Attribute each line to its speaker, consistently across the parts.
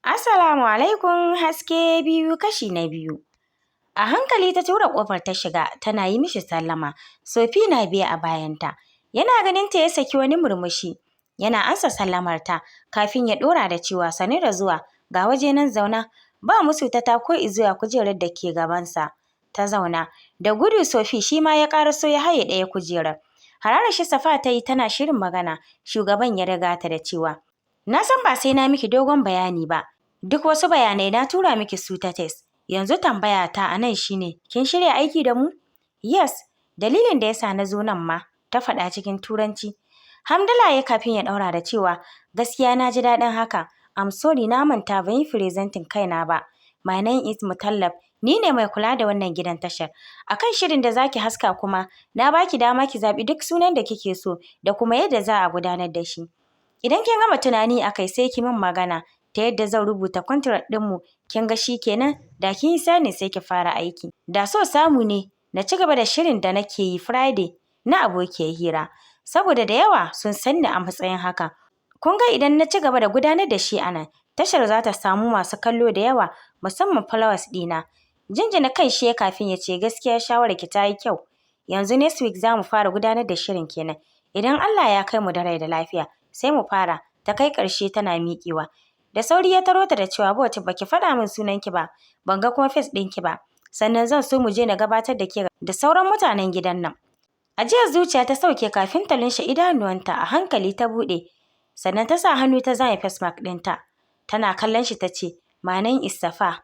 Speaker 1: Assalamu alaikum, haske biyu kashi na biyu. A hankali ta tura ƙofar ta shiga tana yi mishi sallama. Sofi na biye a bayanta. Yana ganin ta ya saki wani murmushi. Yana ansa sallamar ta kafin ya ɗora da cewa sannu da zuwa, ga waje nan zauna. Ba musu ta tako izuwa kujerar da ke gabansa. Ta zauna. Da gudu Sofi shi ma ya ƙaraso ya haye ɗaya kujerar. Hararar shi Safa ta yi tana shirin magana. Shugaban ya riga ta da cewa, na san ba sai na miki dogon bayani ba. Duk wasu bayanai na tura miki su ta text. Yanzu tambaya ta a nan shine, kin shirya aiki da mu? Yes, dalilin da yasa na zo nan ma, ta faɗa cikin Turanci. Hamdala ya kafin ya ɗaura da cewa, gaskiya na ji daɗin haka. I'm sorry na manta ban yi presenting kaina ba. My name is Mutallab. Ni ne mai kula da wannan gidan tashar. Akan shirin da zaki haska kuma, na baki dama ki zaɓi duk sunan da kike so da kuma yadda za a gudanar da shi. Idan kin gama tunani akai sai ki min magana ta yadda zan rubuta contract ɗinmu. Kin ga shi kenan, da kin yi signing sai ki fara aiki. Da so samu ne na ci gaba da shirin da nake yi Friday na abokiyar hira. Saboda da yawa sun san ni a matsayin haka. Kun ga idan na ci gaba da gudanar da shi a nan, tashar za ta samu masu kallo da yawa, musamman followers ɗina. Jinjina kai shi kafin ya ce gaskiya shawararki ta yi kyau. Yanzu next week za mu fara gudanar da shirin kenan. Idan Allah ya kai mu da rai da lafiya, sai mu fara. Ta kai ƙarshe tana miƙewa. Da sauri ya taro ta da cewa baki faɗa min sunanki ba, ban ga kuma face ɗinki ba. Sannan zan so mu je na gabatar da ke da sauran mutanen gidan nan. Ajiyar zuciya ta sauke kafin ta lunshe idanuwanta a hankali ta buɗe. Sannan ta sa hannu ta zame face mask ɗinta. Tana kallon shi ta ce, my name is Safa.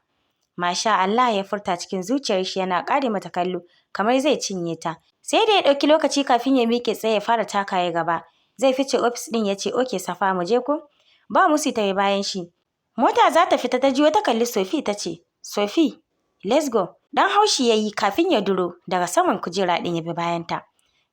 Speaker 1: Masha Allah ya furta cikin zuciyar shi yana ƙare mata kallo kamar zai cinye ta. Sai da ya ɗauki lokaci kafin ya miƙe tsaye ya fara taka ya gaba. Zai fice ofis ɗin ya ce, okay Safa mu je ko? Ba musu ta yi bayan shi. Mota za ta fita ta jiyo ta kalli Sofi ta ce, Sofi, let's go. Dan haushi ya yi kafin ya duro daga saman kujera ɗin ya bi bayanta.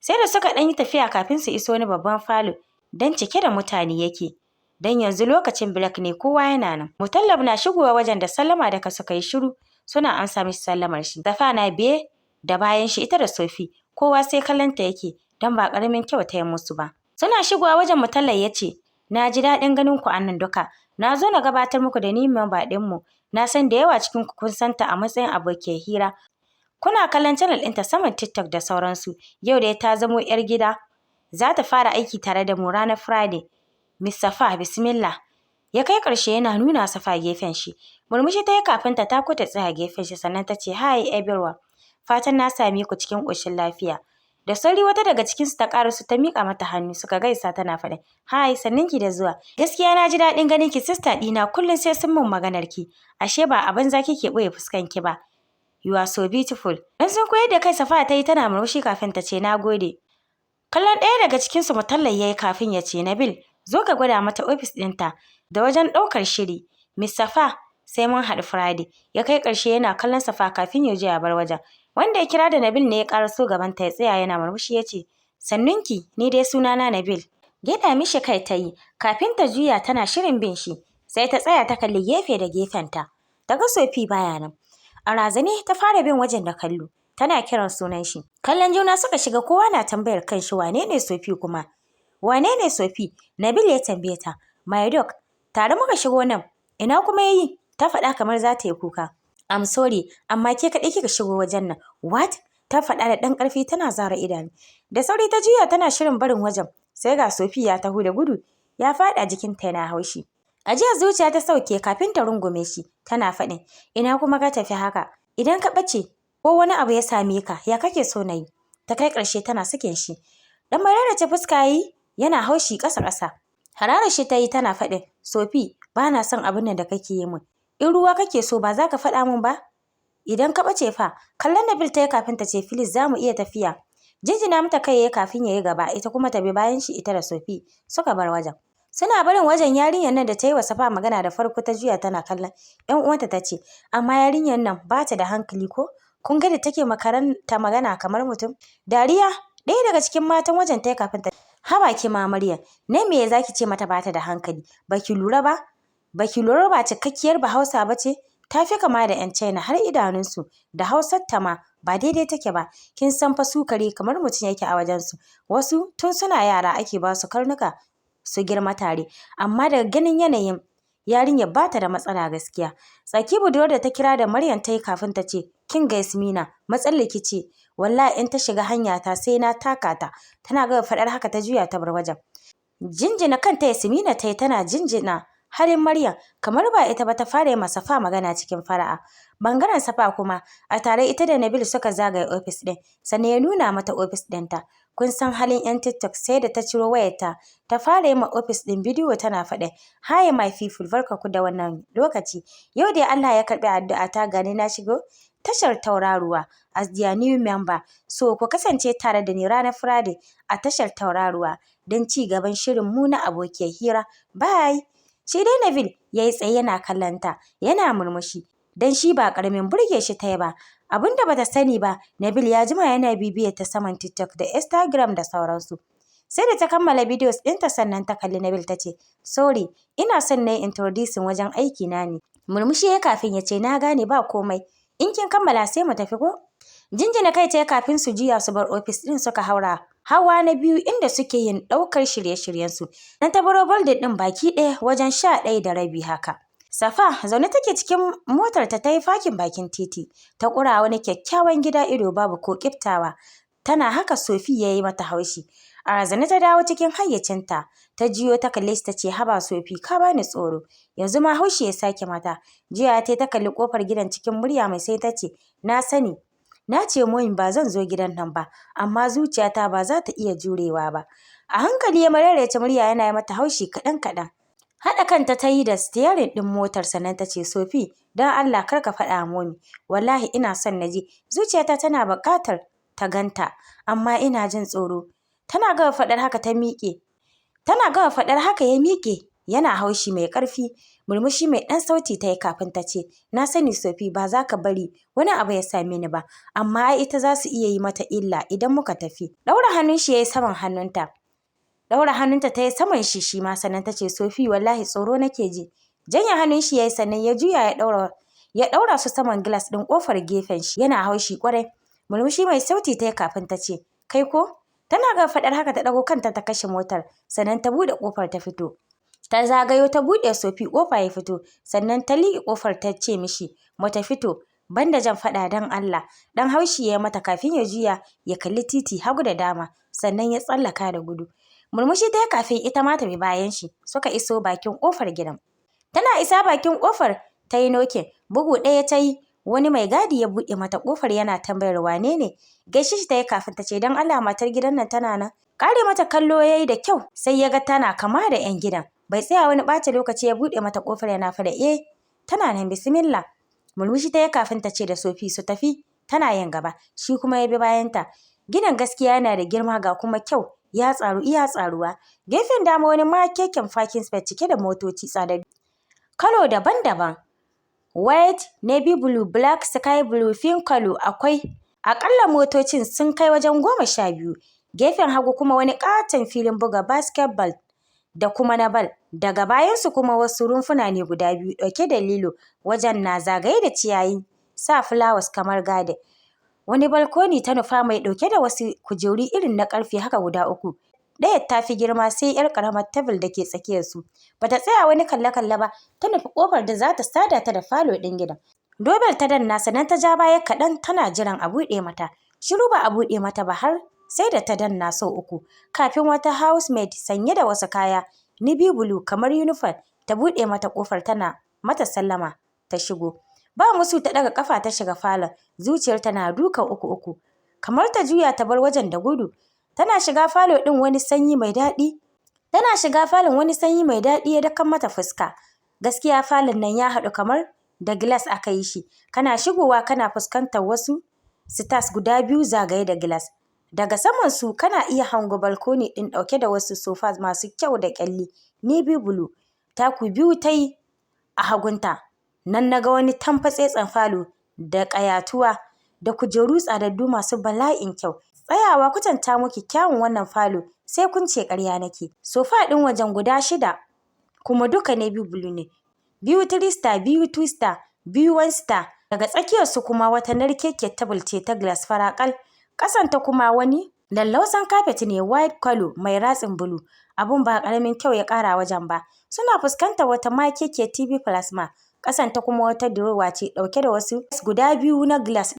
Speaker 1: Sai da suka ɗan yi tafiya kafin su iso wani babban falo don cike da mutane yake. Don yanzu lokacin break ne kowa yana nan. Mutallab na shigowa wajen da sallama daga suka yi shiru suna amsa mishi sallamar shi. Safa na biye da bayan shi ita da Sofi. Kowa sai kallonta yake don ba ƙaramin kyau ta yi musu ba. Suna shigowa wajen Mutallab ya ce, na ji daɗin ganin ku a nan duka. Na zo na gabatar muku da ni member ɗinmu. Na san da yawa cikin ku kun santa a matsayin abokiyar hira. Kuna kallon channel ɗinta saman TikTok da sauransu. Yau dai ta zamo 'yar gida. Za ta fara aiki tare da mu ranar Friday. Miss Safa, bismillah. Ya kai ƙarshe yana nuna Safa gefen shi. Murmushi ta yi kafin ta tako ta tsaya gefen shi sannan ta ce, hi everyone. Fatan na same ku cikin ƙoshin lafiya. Da sauri wata daga cikinsu ta ƙaraso ta miƙa mata hannu suka gaisa tana faɗin, hi sannunki da zuwa. Gaskiya na ji daɗin ganin ki sister ɗina kullum sai sun min maganar ki. Ashe ba a banza kike ɓoye fuskanki ba. You are so beautiful. Dan sun koyar da kai Safa ta yi tana murmushi kafin ta ce na gode. Kallon ɗaya daga cikinsu Mutallab ya yi kafin ya ce, Nabil, zo ka gwada mata ofis ɗinta da wajen ɗaukar shiri. Miss Safa, sai mun haɗu Friday. Ya kai ƙarshe yana kallon Safa kafin ya je ya bar wajen. Wanda ya kira da Nabil ne ya ƙaraso gabanta ya tsaya yana murmushi ya ce, sannunki, ni dai sunana Nabil. Gyaɗa mishi kai ta yi kafin ta juya tana shirin bin shi. Sai ta tsaya ta kalli gefe da gefenta. Ta ga Sofi baya nan. A razane ta fara bin wajen da kallo. Tana kiran sunan shi. Kallon juna suka shiga kowa na tambayar kanshi wane ne Sofi kuma? Wane ne Sofi? Nabil ya tambaye ta. My dog, tare muka shigo nan. Ina kuma yayi? Ta faɗa kamar za ta yi kuka. I'm sorry, amma ke kaɗai kika shigo wajen nan. What? Ta faɗa da ɗan ƙarfi tana zara idanu. Da sauri ta juya tana shirin barin wajen. Sai ga Sofi ya taho da gudu. Ya faɗa jikinta yana haushi. Ajiyar zuciya ta sauke kafin ta rungume shi. Tana faɗin, ina kuma ka tafi haka? Idan ka ɓace ko wani abu ya same ka, ya kake so na yi? Ta kai ƙarshe tana sakin shi. Dan mararrace fuska yi yana haushi ƙasa-ƙasa. Hararar shi ta yi tana faɗin, Sofi, ba na son abin nan da kake yi min. In ruwa kake so ba za ka faɗa min ba? Idan ka ɓace fa, kallon Nabil ta yi kafin ta ce, Filis za mu iya tafiya. Jinjina mata kai ya kafin ya yi gaba, ita kuma ta bi bayan shi ita da Sofi suka bar wajen. Suna barin wajen yarinyar nan da ta yi wa Safa magana da farko ta juya tana kallon ‘yan uwanta ta ce, amma yarinyar nan ba ta da hankali ko? Kun ga da take makaranta magana kamar mutum? Dariya ɗaya daga cikin matan wajen ta yi kafin ta haba ki ma Maryam, ne me za ki ce mata ba ta da hankali? Baki lura ba? Baki lura ba cikakkiyar Bahausa ba ce? Ta fi kama da ‘yan China har idanunsu da Hausar ta ma ba daidai take ba. Kin san fa su kare kamar mutum yake a wajensu. Wasu tun suna yara ake ba su karnuka su girma tare. Amma daga ganin yanayin yarinyar ba ta da matsala gaskiya. Tsaki budurwar da ta kira da Maryam ta yi kafin ta ce, kin ga Yasmina, matsalar ce, wallahi in ta shiga hanyata sai na taka ta. Tana gama faɗar haka ta juya ta bar wajen. Jinjina kanta Yasmina ta yi tana jinjina halin Maryam kamar ba ita ba ta fara yi masa Safa magana cikin fara'a. Bangaren Safa kuma a tare ita da Nabil suka zagaye ofis ɗin sannan ya nuna mata ofis ɗinta. Kun san halin 'yan TikTok sai da ta ciro wayarta ta fara yi ma ofis ɗin bidiyo tana faɗin hi my people barkanku da wannan lokaci. Yau dai Allah ya karɓi addu'a ta gani na shigo tashar tauraruwa as their new member. So ku kasance tare da ni ranar Friday a tashar tauraruwa don ci gaban shirin mu na abokiyar hira. Bye. Shi dai Nabil ya yi tsaye yana kallonta yana murmushi don shi ba ƙaramin burge shi ta yi ba. Abin da bata sani ba, Nabil ya jima yana bibiyar ta saman TikTok da Instagram da sauransu. Sai da ta kammala bidiyos ɗinta sannan ta kalli Nabil ta ce, sorry, ina son na yi introducing wajen aiki na ne. Murmushi ya kafin ya ce, na gane ba komai. In kin kammala sai mu tafi ko? Jinjina kai ta kafin su juya su bar ofis ɗin suka haura hawa na biyu inda suke yin ɗaukar shirye-shiryensu. Nan ta baro building ɗin baki ɗaya wajen 11:30 haka. Safa zaune take cikin motarta ta yi fakin bakin titi. Ta ƙura wani kyakkyawan gida ido babu ko ƙiftawa. Tana haka Sofi ya yi mata haushi. A razane ta dawo cikin hayyacinta. Ta jiyo ta kalle shi ta ce, haba Sofi ka bani tsoro. Yanzu ma haushi ya sake mata. Jiya ta kalli ƙofar gidan cikin murya mai sai ta ce, na sani. Na ce moyin ba zan zo gidan nan ba, amma zuciyata ba za ta iya jurewa ba. A hankali ya mararece murya yana yi mata haushi kaɗan-kaɗan. Haɗa kanta ta yi da steering ɗin motar sannan ta ce, Sofi, don Allah kar ka faɗa momi. Wallahi ina son na je. Zuciyata tana buƙatar ta ganta, amma ina jin tsoro. Tana gama faɗar haka ya miƙe yana haushi mai ƙarfi. Murmushi mai ɗan sauti ta yi kafin ta ce, na sani Sofi ba za ka bari wani abu ya same ni ba, amma ai ita za su iya yi mata illa idan muka tafi. Ɗaura hannun shi ya yi saman hannunta. Ɗaura hannunta ta yi saman shi ma sannan ta ce, Sofi wallahi tsoro nake ji. Janye hannun shi ya yi sannan ya juya ya ɗaura su saman gilas ɗin ƙofar gefen shi yana haushi ƙwarai. Murmushi mai sauti ta yi kafin ta ce, kai ko? Tana ga faɗar haka ta ɗago kanta ta kashe motar sannan ta buɗe ƙofar ta fito. Ta zagayo ta buɗe Sofi ƙofa ya fito sannan ta liƙe ƙofar ta ce mishi, mata fito banda jan faɗa don Allah. Ɗan haushi ya yi mata kafin ya juya ya kalli titi hagu da dama sannan ya tsallaka da gudu. Murmushi ta yi kafin ita ma ta bi bayan shi suka iso bakin ƙofar gidan. Tana isa bakin ƙofar ta yi nokin. Bugu ɗaya ta yi wani mai gadi ya buɗe mata ƙofar yana tambayar wane ne. Gaishe shi ta yi kafin ta ce don Allah matar gidan nan tana nan. Ƙare mata kallo ya yi da kyau sai ya ga tana kama da 'yan gidan. Bai tsaya wani ɓata lokaci ya buɗe mata ƙofar yana faɗa tana nan bismillah. Murmushi ta yi kafin ta ce da Sofi su tafi tana yin gaba. Shi kuma ya bi bayanta. Gidan gaskiya yana da girma ga kuma kyau. Ya tsaru iya tsaruwa. Gefen dama wani makeken parking space cike da motoci tsadaddu. Kalo daban-daban. White, navy blue, black, sky blue, pink kalo akwai. Aƙalla motocin sun kai wajen 12. Gefen hagu kuma wani ƙaton filin buga basketball da kuma na bal. Daga bayansu kuma wasu rumfuna ne guda biyu ɗauke da lilo. Wajen na zagaye da ciyayi sa flowers kamar garden. Wani balkoni ta nufa mai ɗauke da wasu kujeru irin na ƙarfe haka guda 3. Ɗayar ta fi girma sai 'yar ƙaramar tebul da ke tsakiyarsu. Ba ta tsaya wani kalle-kalle ba, ta nufi ƙofar da za ta sada ta da falo ɗin gidan. Dobel ta danna sannan ta ja baya kaɗan tana jiran a buɗe mata. Shiru ba a buɗe mata ba har sai da ta danna sau 3. Kafin wata housemaid sanye da wasu kaya navy blue kamar uniform ta buɗe mata ƙofar tana mata sallama ta shigo. Ba musu ta ɗaga ƙafa ta shiga falon. Zuciyarta na dukan 3-3. Kamar ta juya ta bar wajen da gudu. Tana shiga falon wani sanyi mai daɗi ya dakan mata fuska. Gaskiya falon nan ya haɗu kamar da glass aka yi shi. Kana shigowa kana fuskantar wasu stairs guda 2 zagaye da glass. Daga saman su kana iya hango balkoni ɗin ɗauke da wasu sofas masu kyau da ƙyalli navy blue. Taku 2 ta yi a hagunta. Nan na ga wani tamfatsetsen falo da ƙayatuwa da kujeru tsadaddu masu bala'in kyau. Tsayawa kwatanta muku kyawun wannan falo sai kun ce ƙarya nake. Sofa ɗin wajen guda 6 kuma duka navy blue ne. 2 3 star, 2 2 star, 2 1 star. Daga tsakiyarsu kuma wata narkekiyar tebul ce ta glass faraƙal. Ƙasanta kuma wani Lallausan kafet ne white color mai ratsin bulu. Abun ba ƙaramin kyau ya ƙara wajen ba. Suna fuskantar wata makeke TV plasma. Ƙasanta kuma wata durowa ce ɗauke da wasu guda biyu na glass.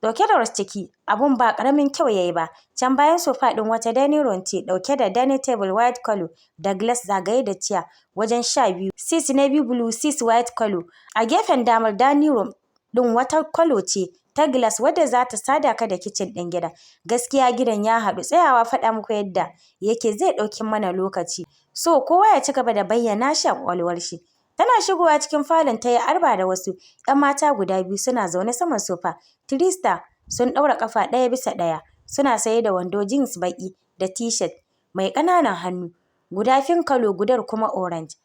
Speaker 1: Ɗauke da wasu ciki. Abun ba ƙaramin kyau ya yi ba. Can bayan sofa ɗin wata dining room ce ɗauke da dining table white color da glass zagaye da chair wajen 12. 6 navy blue, 6 white color. A gefen damar dining room ɗin wata color ce ta glass wadda za ta sada ka da kitchen ɗin gidan. Gaskiya gidan ya haɗu, tsayawa faɗa muku yadda yake zai ɗauki mana lokaci. So kowa ya ci gaba da bayyana shi a ƙwaƙwalwar shi. Tana shigowa cikin falon ta yi arba da wasu 'yan mata guda biyu suna zaune saman sofa. Trista sun ɗaura ƙafa ɗaya bisa ɗaya. Suna saye da wando jeans baƙi da t-shirt mai ƙananan hannu. Guda pink color gudar kuma orange.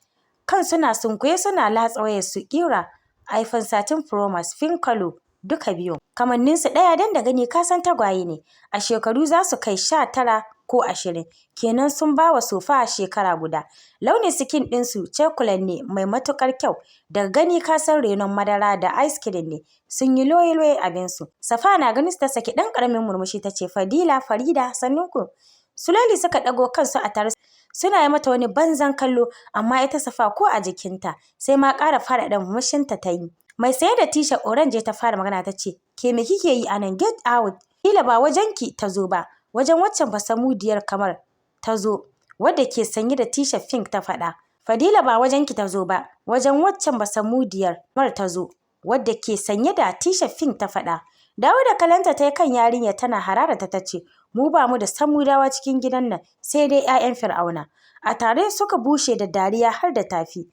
Speaker 1: Kan suna sunkuye suna latsa wayar su ƙira iPhone 13 Pro Max pink color duka biyun. Kamanninsu ɗaya dan da gani ka san tagwaye ne. A shekaru za su kai 19 ko 20. Kenan sun ba wa sofa shekara guda. Launin skin ɗinsu chocolate ne mai matuƙar kyau. Daga gani ka san renon madara da ice cream ne. Sun yi loye-loye abinsu. Safa na ganin su ta saki ɗan ƙaramin murmushi ta ce, Fadila, Farida, sannunku. Slowly suka ɗago kansu a tare suna yi mata wani banzan kallo, amma ita Safa ko a jikinta sai ma ƙara faɗaɗa murmushinta ta yi. Mai saye da t-shirt orange ta fara magana ta ce, ke me kike yi a nan? Get out. Kila ba wajenki ta zo ba, wajen waccan basamudiyar kamar ta zo, wadda ke sanye da t-shirt pink ta faɗa. Fadila ba wajenki ta zo ba, wajen waccan basamudiyar kamar ta zo, wadda ke sanye da t-shirt pink ta faɗa. Dawo da kalanta ta yi kan yarinya tana hararata ta ce, mu ba mu da samudawa cikin gidan nan sai dai 'ya'yan Fir'auna. A tare suka bushe da dariya har da tafi.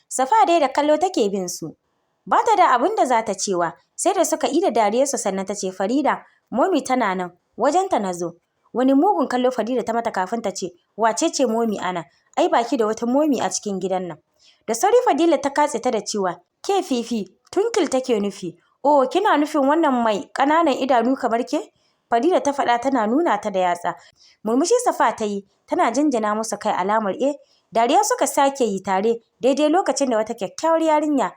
Speaker 1: Safa dai da kallo take bin su. Ba ta da abin da za ta cewa, sai da suka ida dariyarsu sannan ta ce, Farida, momi tana nan, wajenta na zo. Wani mugun kallo Farida ta mata kafin ta ce, wace ce momi ana? Ai baki da wata momi a cikin gidan nan. Da sauri Fadila ta katse ta da cewa, ke Fifi, Tunkil take nufi. Oh, kina nufin wannan mai ƙananan idanu kamar ke? Farida ta faɗa tana nuna ta da yatsa. Murmushi Safa ta yi, tana jinjina musu kai alamar Dariya suka sake yi tare daidai lokacin da wata kyakkyawar yarinya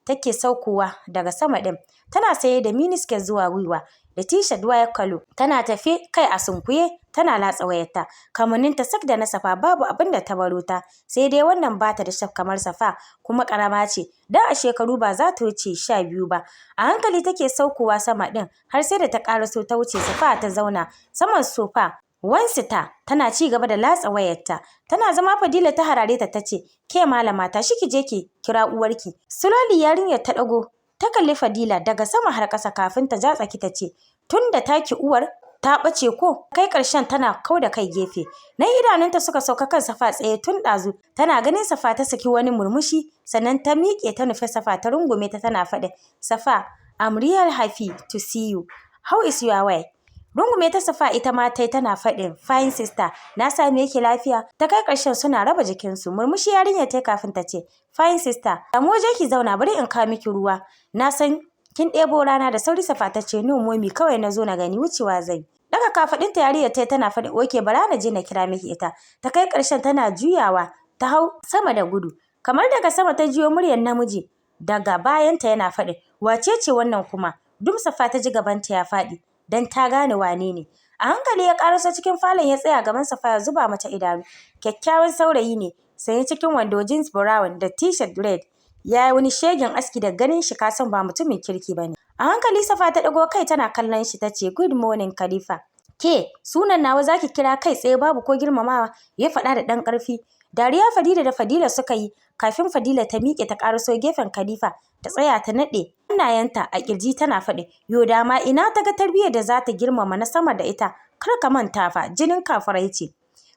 Speaker 1: take saukowa daga sama ɗin. Tana saye da miniskirt zuwa gwiwa da t-shirt wire color. Tana tafe kai a sunkuye tana latsa wayarta. Kamanninta sak da na Safa babu abin da ta baro ta. Sai dai wannan ba ta da shaf kamar Safa kuma ƙarama ce. Dan a shekaru ba za ta wuce 12 ba. A hankali take saukowa sama ɗin har sai da ta ƙaraso ta wuce Safa ta zauna saman sofa. Wansita tana ci gaba da latsa wayarta. Tana zama Fadila ta harare ta tace, ke malama tashi ki je ki kira uwarki. Slowly yarinyar ta ɗago ta kalli Fadila daga sama har ƙasa kafin ta ja tsaki ta ce, tunda taki uwar ta ɓace ko? Kai ƙarshen tana kau da kai gefe. Nan idanunta suka sauka kan Safa tsaye tun ɗazu. Tana ganin Safa ta saki wani murmushi sannan ta miƙe ta nufi Safa ta rungume ta tana faɗin, Safa, I'm real happy to see you. How is your way? Rungume ta Safa ita ma tai tana faɗin, fine sister, na same ki lafiya? Ta kai ƙarshen suna raba jikinsu. Murmushi yarinyar ta kafin ta ce, fine sister, mu je ki zauna bari in kawo miki ruwa. Na san kin ɗebo rana. Da sauri Safa ta ce, no momi kawai na zo na gani wucewa zai. Daga kafaɗinta yarinyar ta tana faɗin, oke bara na je na kira miki ita. Ta kai ƙarshen tana juyawa ta hau sama da gudu. Kamar daga sama ta jiyo muryar namiji daga bayanta yana faɗin, wace ce wannan kuma? Duk Safa ta ji gabanta ya faɗi dan ta gane wane ne. A hankali ya ƙaraso cikin falon ya tsaya gaban Safa ya zuba mata idanu. Kyakkyawan saurayi ne, sanye cikin wando jeans brown da t-shirt red. Ya yi wani shegen aski da ganin shi ka san ba mutumin kirki ba ne. A hankali Safa ta ɗago kai tana kallon shi ta ce, good morning Khalifa. Ke, sunan nawa za ki kira kai tsaye babu ko girmamawa? Ya faɗa da ɗan ƙarfi. Dariya Farida da Fadila suka yi kafin Fadila ta miƙe ta ƙaraso gefen Khalifa ta tsaya ta naɗe hannayenta a ƙirji tana faɗi, yo dama ina ta ga tarbiyyar da za ta girmama na sama da ita, kar ka manta fa jinin kafirai ce.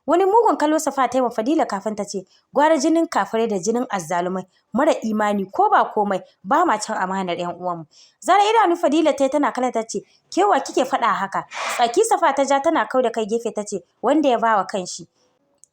Speaker 1: Wani mugun kallo Safa ta yi wa Fadila kafin ta ce, gwara jinin kafirai da jinin azzalumai mara imani ko ba komai ba ma can amanar 'yan uwanmu. Zara idanu Fadila ta yi tana kallon ta ce, kewa kike faɗa haka? Tsaki Safa ta ja tana kau da kai gefe ta ce, wanda ya bawa kanshi.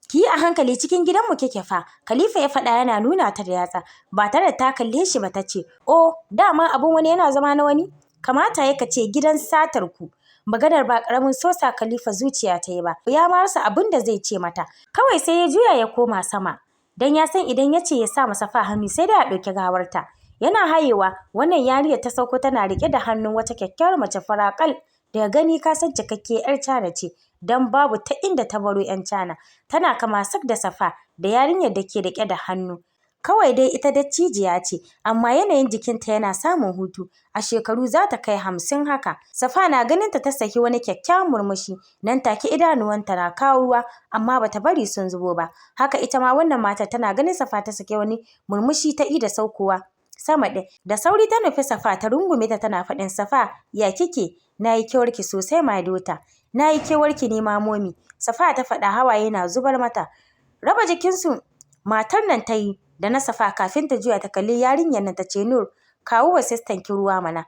Speaker 1: Ki yi a hankali cikin gidanmu kike fa, Khalifa ya faɗa yana nuna ta da yatsa, ba tare da ta kalle shi ba ta ce, oh, dama abun wani yana zama na wani? Kamata ya ce gidan satar ku. Maganar ba ƙaramin sosa Khalifa zuciya ta yi ba, ya ma rasa abin da zai ce mata. Kawai sai ya juya ya koma sama, don ya san idan ya ce ya sa masa Safa hannu sai dai a ɗauki gawarta. Yana hayewa, wannan yarinyar ta sauko tana riƙe da hannun wata kyakkyawar mace faraƙal daga gani ka san cikakke 'yar Cana ce dan babu ta inda ta baro 'yan Cana. Tana kama sak da Safa da yarinyar da ke riƙe da hannu. Kawai dai ita dattijiya ce amma yanayin jikinta yana samun hutu. A shekaru za ta kai 50 haka. Safa na ganinta ta saki wani kyakkyawan murmushi. Nan take idanuwanta na kawo ruwa amma bata bari sun zubo ba. Haka ita ma wannan matar tana ganin Safa ta saki wani murmushi ta ida saukowa sama ɗin. Da sauri ta nufi Safa ta rungume ta tana faɗin Safa ya kike? Na yi kewarki sosai my daughter. Na yi kewarki ni ma momi. Safa ta faɗa hawaye na zubar mata. Raba jikinsu matar nan ta yi da na Safa kafin ta juya ta kalli yarinyar nan ta ce Nur kawo wa sistanki ruwa mana.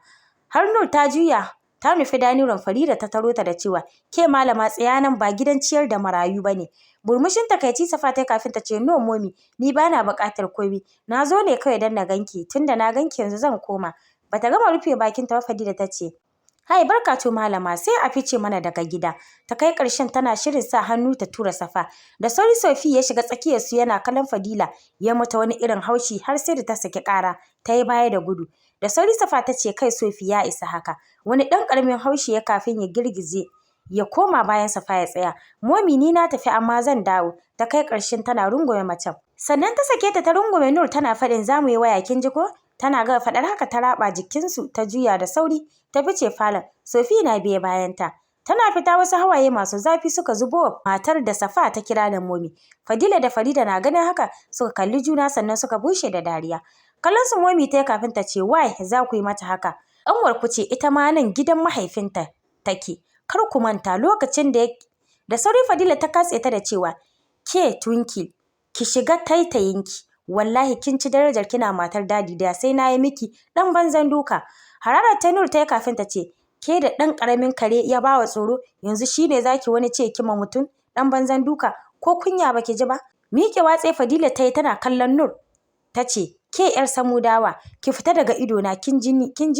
Speaker 1: Har Nur ta juya ta nufi daniron Farida ta taro ta da cewa ke malama tsaya nan ba gidan ciyar da marayu ba ne. Murmushin takaici Safa ta kafin ta ce no momi ni ba na buƙatar komai. Na zo ne kawai don na ganki tunda na ganki yanzu zan koma. Bata gama rufe bakinta ba Farida ta ce hai barka to malama sai a fice mana daga gida. Ta kai ƙarshen tana shirin sa hannu ta tura Safa. Da sauri Sofi ya shiga tsakiyarsu yana kallon Fadila ya mata wani irin haushi har sai da ta saki ƙara ta yi baya da gudu. Da sauri Safa ta ce kai Sofi ya isa haka. Wani ɗan ƙaramin haushi ya kafin ya girgize ya koma bayan Safa ya tsaya. Momi ni na tafi amma zan dawo. Ta kai ƙarshen tana rungume macen. Sannan ta sake ta rungume Nur tana faɗin za mu yi waya kin ji ko? Tana gama faɗar haka ta raɓa jikinsu ta juya da sauri ta fice falon. Sofi na biye bayanta. Tana fita wasu hawaye masu zafi suka zubo wa matar da Safa ta kira da momi. Fadila da Farida na ganin haka suka kalli juna sannan suka bushe da dariya. Kallon su momi ta yi kafin ta ce why za ku yi mata haka? Ƙanwar ku ce ita ma nan gidan mahaifinta take. Kar ku manta lokacin da sauri Fadila ta katse ta da cewa ke Twinkle ki shiga taitayinki. Wallahi kin ci darajar kina matar dadi da sai na yi miki ɗan banzan duka. Hararar ta Nur ta yi kafin ta ce ke da ɗan ƙaramin kare ya bawa tsoro yanzu shi ne za ki wani ce kima mutum ɗan banzan duka ko kunya ba ki ji ba. Miƙe watse Fadila ta yi tana kallon Nur ta ce ke 'yar Samudawa ki fita daga idona kin ji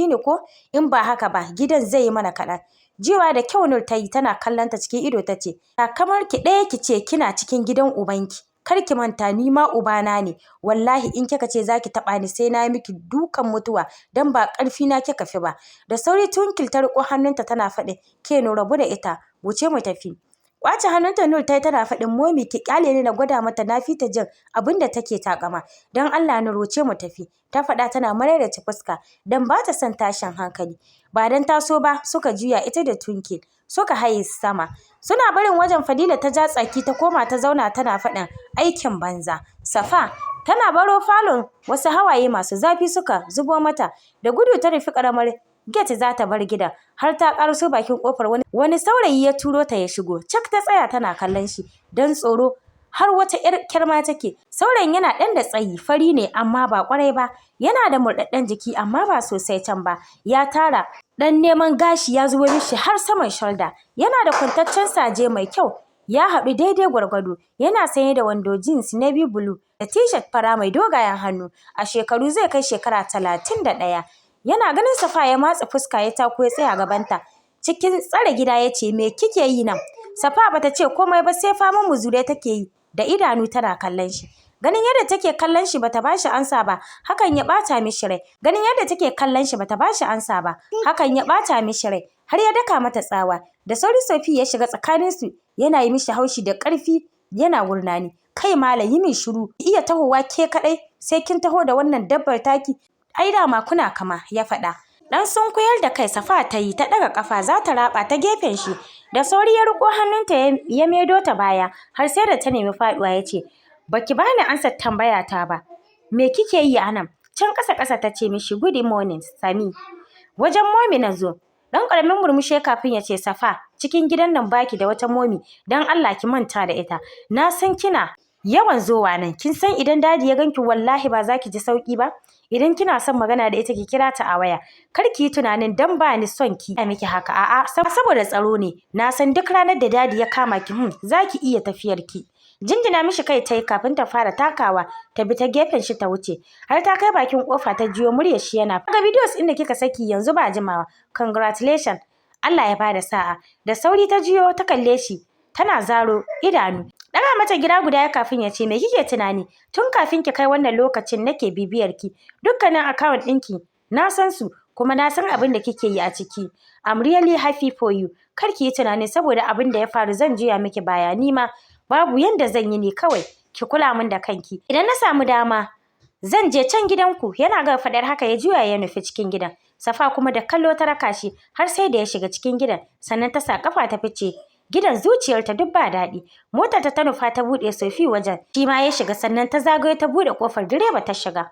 Speaker 1: ni ko in ba haka ba gidan zai yi mana kaɗan. Jiwa da kyau Nur ta yi tana kallon ta cikin ido ta ce kamar ki ɗaya ki ce kina cikin gidan ubanki. Kar ki manta ni ma ubana ne wallahi in kika ce zaki taɓa ni sai na yi miki dukan mutuwa dan ba ƙarfi na kika fi ba. Da sauri Twinkle ta riƙo hannunta tana faɗin ke Nur rabu da ita wuce mu tafi. Ƙwace hannunta Nur ta yi tana faɗin momi ki ƙyale ni na gwada mata na fi ta jin abin da take taƙama. Don Allah Nur wuce mu tafi. Ta faɗa tana maraice fuska don ba ta son tashin hankali. Ba don taso ba suka juya ita da Twinkle suka haye sama. Suna barin wajen Fadila ta ja tsaki ta koma ta zauna tana faɗin aikin banza. Safa tana baro falon wasu hawaye masu zafi suka zubo mata. Da gudu ta rufe ƙaramar gate za ta bar gidan har ta ƙaraso bakin ƙofar wani saurayi ya turo ta ya shigo. Cak ta tsaya tana kallon shi don tsoro har wata 'yar kyarma take. Saurayin yana ɗan da tsayi fari ne amma ba ƙwarai ba. Yana da murɗaɗɗen jiki amma ba sosai can ba. Ya tara ɗan neman gashi ya zubo mishi har saman shoulder. Yana da kwantaccen saje mai kyau ya haɗu daidai gwargwado. Yana sanye da wando jeans navy blue da t-shirt fara mai dogayen hannu. A shekaru zai kai shekara 31. Yana ganin Safa ya matsa fuska ya tako ya tsaya gabanta. Cikin tsare gida ya ce me kike yi nan? Safa bata ce komai ba sai faman muzure take yi da idanu tana kallon shi. Ganin yadda take kallon shi bata bashi ansa ba hakan ya ɓata mishi rai. Har ya daka mata tsawa. Da sauri Sofi ya shiga tsakaninsu yana yi mishi haushi da ƙarfi yana gurnani. Kai malam yi min shiru. Iya tahowa ke kaɗai sai kin taho da wannan dabbar taki. Ai dama kuna kama ya faɗa. Dan sunkuyar da kai Safa ta yi ta ɗaga ƙafa za ta raɓa ta gefen shi. Da sauri ya riƙo hannunta ya maido ta baya har sai da ta nemi faɗuwa ya ce baki bani ansar tambayata ba. Me kike yi a nan? Can ƙasa ta ce mishi good morning Sami. Wajen momi na zo. Ɗan ƙaramin murmushi kafin ya ce Safa cikin gidan nan baki da wata momi don Allah ki manta da ita. Na san kina yawan zowa nan. Kin san idan dadi ya ganki wallahi ba za ki ji sauƙi ba. Idan kina son magana da ita ki kira ta a waya. Kar ki yi tunanin dan ba ni son ki miki haka. A'a saboda tsaro ne. Na san duk ranar da dadi ya kama ki za ki iya tafiyar ki. Jinjina mishi kai ta yi kafin ta fara takawa ta bi ta gefen shi ta wuce. Har ta kai bakin kofa ta jiyo muryar shi yana ga videos ɗin da kika saki yanzu ba jimawa. Congratulations. Allah ya bada sa'a. Da sauri ta jiyo ta kalle shi tana zaro idanu. Ɗaga mata gida guda ya kafin ya ce me kike tunani? Tun kafin ki kai wannan lokacin nake bibiyar ki. Dukkanin account ɗinki na san su kuma na san abin da kike yi a ciki. I'm really happy for you. Kar ki yi tunani saboda abin da ya faru zan juya miki baya ni ma babu yanda zan yi ne kawai ki kula min da kanki. Idan na samu dama zan je can gidanku. Yana ga faɗar haka ya juya ya nufi cikin gidan. Safa kuma da kallo ta raka shi har sai da ya shiga cikin gidan sannan ta sa kafa ta fice. Gidan zuciyarta duk ba daɗi. Motar ta nufa ta buɗe Sofi wajen. Shi ma ya shiga sannan ta zagayo ta buɗe ƙofar direba ta shiga.